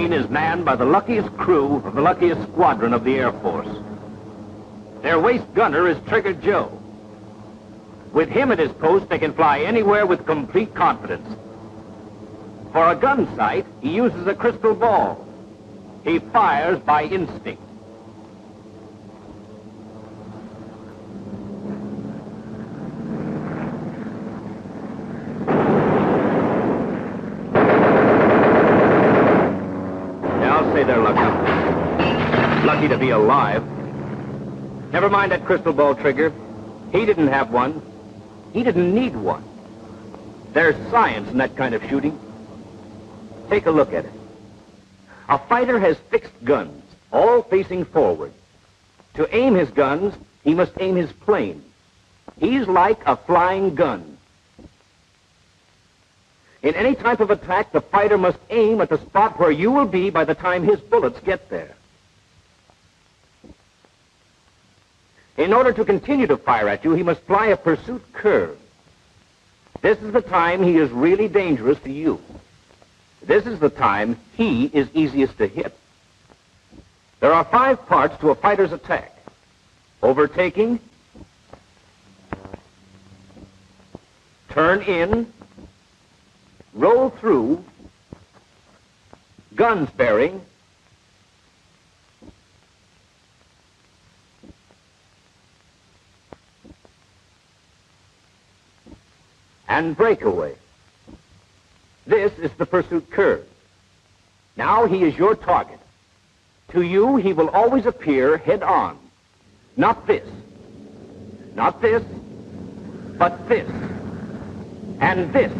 B-17 is manned by the luckiest crew of the luckiest squadron of the Air Force. Their waist gunner is Trigger Joe. With him at his post, they can fly anywhere with complete confidence. For a gun sight, he uses a crystal ball. He fires by instinct. I'll say they're lucky. Lucky to be alive. Never mind that crystal ball, Trigger. He didn't have one. He didn't need one. There's science in that kind of shooting. Take a look at it. A fighter has fixed guns, all facing forward. To aim his guns, he must aim his plane. He's like a flying gun. In any type of attack, the fighter must aim at the spot where you will be by the time his bullets get there. In order to continue to fire at you, he must fly a pursuit curve. This is the time he is really dangerous to you. This is the time he is easiest to hit. There are 5 parts to a fighter's attack: overtaking, turn in, roll through, gun sparing, and breakaway. This is the pursuit curve. Now he is your target. To you, he will always appear head on. Not this. Not this, but this. And this.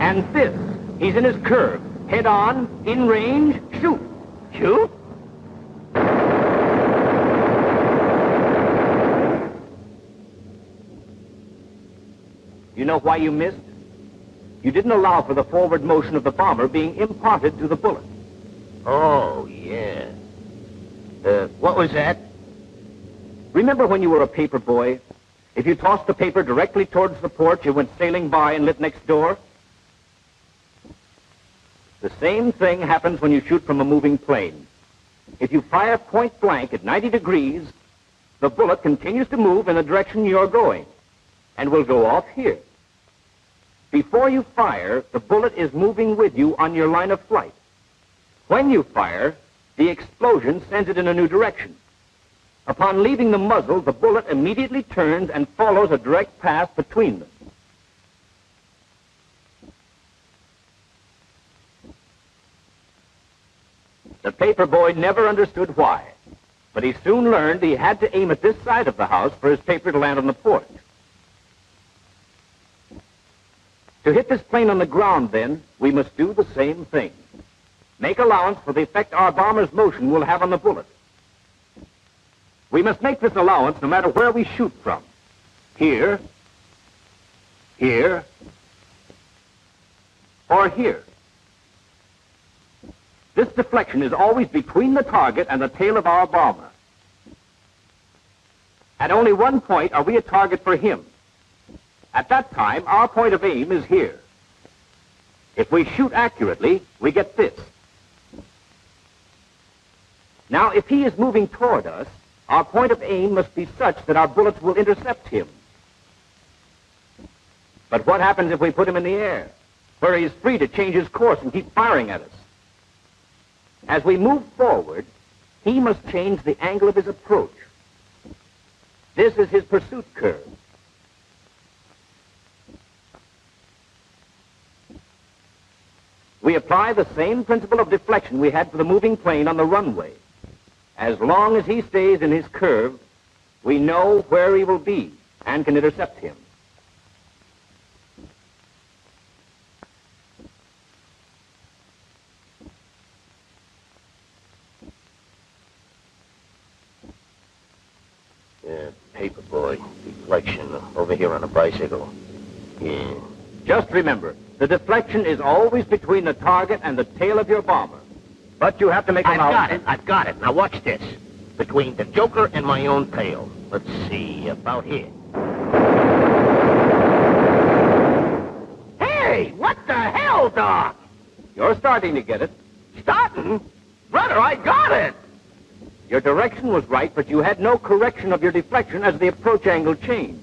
And this. He's in his curve. Head on, in range, shoot. Shoot? You know why you missed? You didn't allow for the forward motion of the bomber being imparted to the bullet. Oh, yeah. What was that? Remember when you were a paper boy? If you tossed the paper directly towards the porch, it went sailing by and lit next door? The same thing happens when you shoot from a moving plane. If you fire point blank at 90 degrees, the bullet continues to move in the direction you're going and will go off here. Before you fire, the bullet is moving with you on your line of flight. When you fire, the explosion sends it in a new direction. Upon leaving the muzzle, the bullet immediately turns and follows a direct path between them. The paper boy never understood why, but he soon learned he had to aim at this side of the house for his paper to land on the porch. To hit this plane on the ground, then, we must do the same thing. Make allowance for the effect our bomber's motion will have on the bullet. We must make this allowance no matter where we shoot from. Here, here, or here. This deflection is always between the target and the tail of our bomber. At only one point are we a target for him. At that time, our point of aim is here. If we shoot accurately, we get this. Now, if he is moving toward us, our point of aim must be such that our bullets will intercept him. But what happens if we put him in the air, where he is free to change his course and keep firing at us? As we move forward, he must change the angle of his approach. This is his pursuit curve. We apply the same principle of deflection we had for the moving plane on the runway. As long as he stays in his curve, we know where he will be and can intercept him. Paperboy, deflection, over here on a bicycle. Yeah. Just remember, the deflection is always between the target and the tail of your bomber. But you have to make allowance. I've got it. Now watch this. Between the Joker and my own tail. Let's see, about here. Hey, what the hell, Doc? You're starting to get it. Starting? Brother, I got it! Your direction was right, but you had no correction of your deflection as the approach angle changed.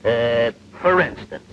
For instance?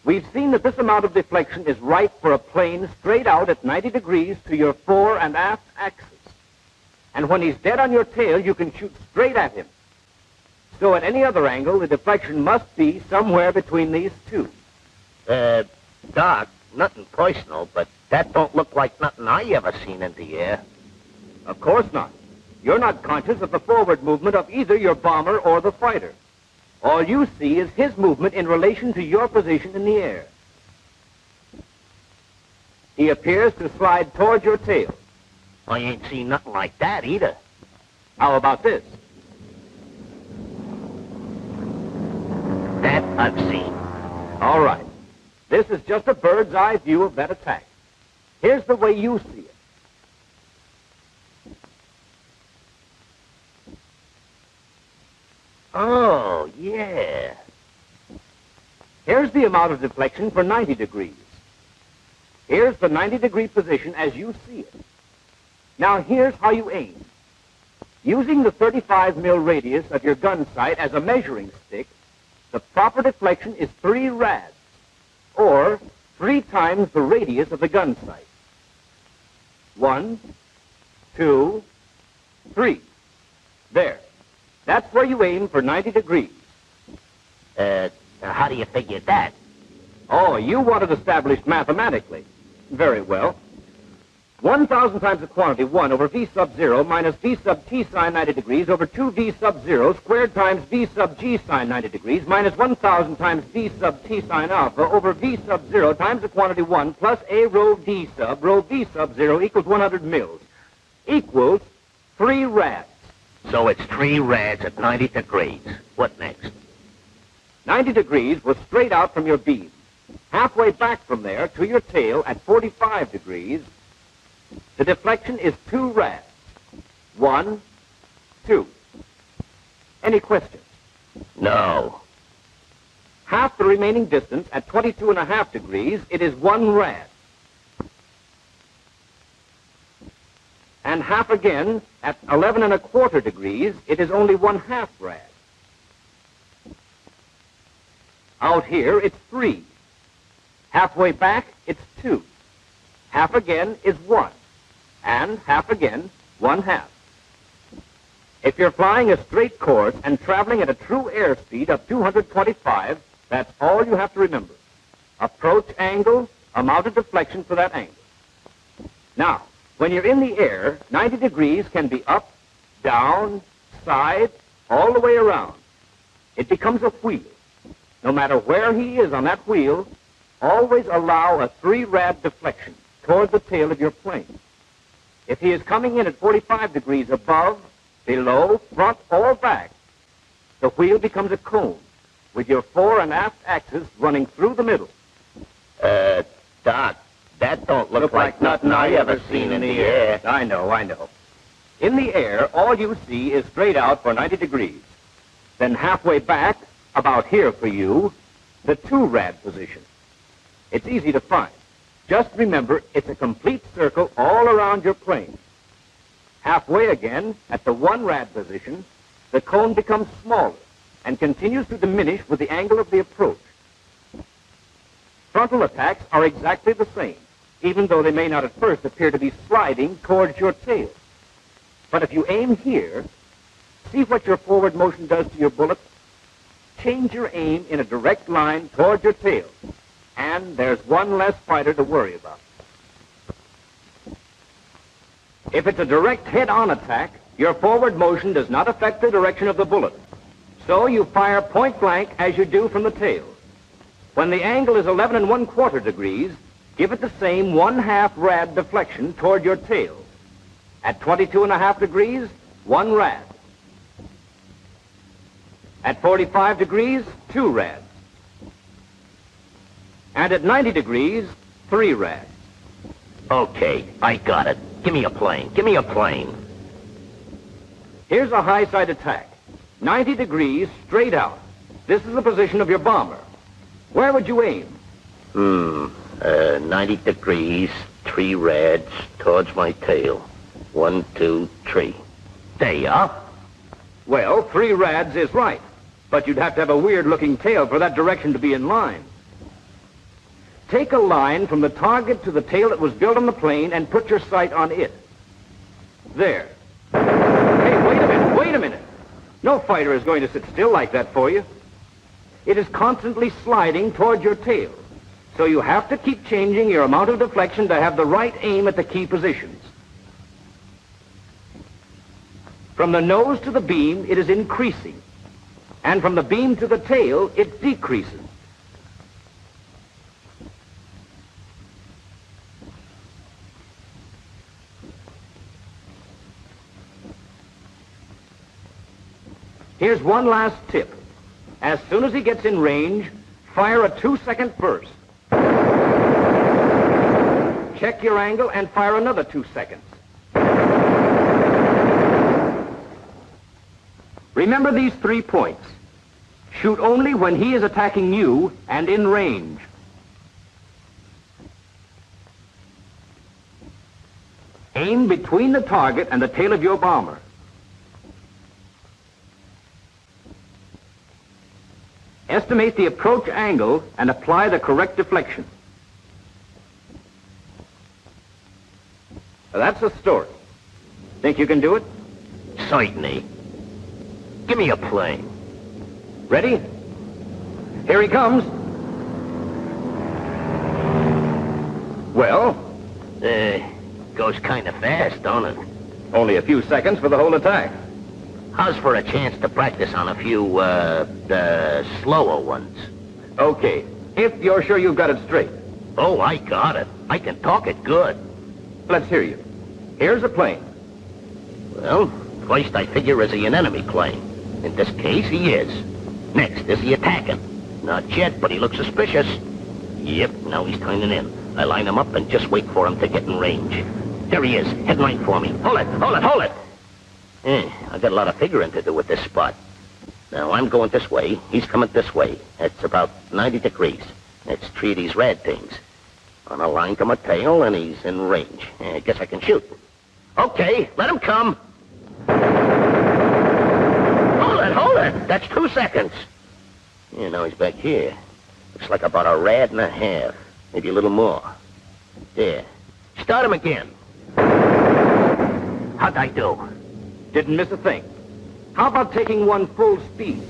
We've seen that this amount of deflection is right for a plane straight out at 90 degrees to your fore and aft axis. And when he's dead on your tail, you can shoot straight at him. So at any other angle, the deflection must be somewhere between these two. Doc, nothing personal, but that don't look like nothing I ever seen in the air. Of course not. You're not conscious of the forward movement of either your bomber or the fighter. All you see is his movement in relation to your position in the air. He appears to slide toward your tail. I ain't seen nothing like that either. How about this? That I've seen. All right. This is just a bird's eye view of that attack. Here's the way you see it. Oh, yeah. Here's the amount of deflection for 90 degrees. Here's the 90-degree position as you see it. Now here's how you aim. Using the 35 mil radius of your gun sight as a measuring stick, the proper deflection is 3 rads, or 3 times the radius of the gun sight. 1, 2, 3. There. That's where you aim for 90 degrees. How do you figure that? Oh, you want it established mathematically. Very well. 1,000 times the quantity 1 over v sub 0 minus v sub t sine 90 degrees over 2v sub 0 squared times v sub g sine 90 degrees minus 1,000 times v sub t sine alpha over v sub 0 times the quantity 1 plus a rho d sub rho v sub 0 equals 100 mils. Equals 3 rads. So it's 3 rads at 90 degrees. What next? 90 degrees was straight out from your beam. Halfway back from there to your tail at 45 degrees, the deflection is 2 rads. 1, 2. Any questions? No. Half the remaining distance at 22.5 degrees, it is 1 rad. And half again at 11.25 degrees, it is only 1/2 rad. Out here, it's 3. Halfway back, it's 2. Half again is 1. And half again, 1/2. If you're flying a straight course and traveling at a true airspeed of 225, that's all you have to remember. Approach angle, amount of deflection for that angle. Now, when you're in the air, 90 degrees can be up, down, side, all the way around. It becomes a wheel. No matter where he is on that wheel, always allow a 3 rad deflection toward the tail of your plane. If he is coming in at 45 degrees above, below, front, or back, the wheel becomes a cone with your fore and aft axis running through the middle. Doc, that don't look like nothing I ever seen in the air. I know. In the air, all you see is straight out for 90 degrees. Then halfway back, about here for you, the 2 rad position. It's easy to find. Just remember, it's a complete circle all around your plane. Halfway again, at the 1 rad position, the cone becomes smaller and continues to diminish with the angle of the approach. Frontal attacks are exactly the same, even though they may not at first appear to be sliding towards your tail. But if you aim here, see what your forward motion does to your bullet. Change your aim in a direct line toward your tail, and there's one less fighter to worry about. If it's a direct head-on attack, your forward motion does not affect the direction of the bullet. So you fire point blank as you do from the tail. When the angle is 11.25 degrees, give it the same 1/2 rad deflection toward your tail. At 22.5 degrees, 1 rad. At 45 degrees, 2 rads. And at 90 degrees, 3 rads. Okay, I got it. Give me a plane. Give me a plane. Here's a high side attack. 90 degrees, straight out. This is the position of your bomber. Where would you aim? 90 degrees, 3 rads towards my tail. 1, 2, 3. There you are. Well, 3 rads is right. But you'd have to have a weird-looking tail for that direction to be in line. Take a line from the target to the tail that was built on the plane and put your sight on it. There. Hey, wait a minute. No fighter is going to sit still like that for you. It is constantly sliding toward your tail. So you have to keep changing your amount of deflection to have the right aim at the key positions. From the nose to the beam, it is increasing. And from the beam to the tail, it decreases. Here's one last tip. As soon as he gets in range, fire a 2-second burst. Check your angle and fire another 2 seconds. Remember these 3 points. Shoot only when he is attacking you and in range. Aim between the target and the tail of your bomber. Estimate the approach angle and apply the correct deflection. Now, that's the story. Think you can do it? Certainly. Give me a plane. Ready? Here he comes. Well? Goes kind of fast, don't it? Only a few seconds for the whole attack. How's for a chance to practice on a few, slower ones? Okay, if you're sure you've got it straight. Oh, I got it. I can talk it good. Let's hear you. Here's a plane. Well, first I figure is he an enemy plane? In this case, he is. Next, is he attacking? Not yet, but he looks suspicious. Yep, now he's turning in. I line him up and just wait for him to get in range. There he is, headline for me. Hold it! I got a lot of figuring to do with this spot. Now, I'm going this way. He's coming this way. It's about 90 degrees. Let's treat these rad things. On a line to my tail, and he's in range. I guess I can shoot. Okay, let him come. Hold it. That's 2 seconds. Yeah, now he's back here. Looks like about a rad and a half. Maybe a little more. There. Start him again. How'd I do? Didn't miss a thing. How about taking one full speed?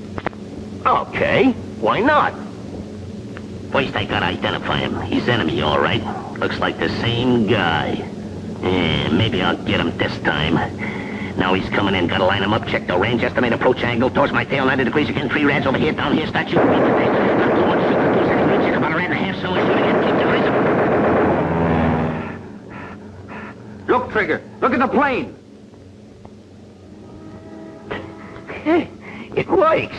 Okay, why not? First, I gotta identify him. He's enemy, all right. Looks like the same guy. Maybe I'll get him this time. Now he's coming in. Gotta line him up, check the range, estimate approach angle, towards my tail, 90 degrees again, 3 rads over here, down here, start shooting. I'm going to shoot the 2 second range, check about a rad and a half, so I shoot again, keep the rhythm. Look, Trigger, look at the plane. It works.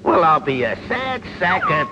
Well, I'll be a sad sack of...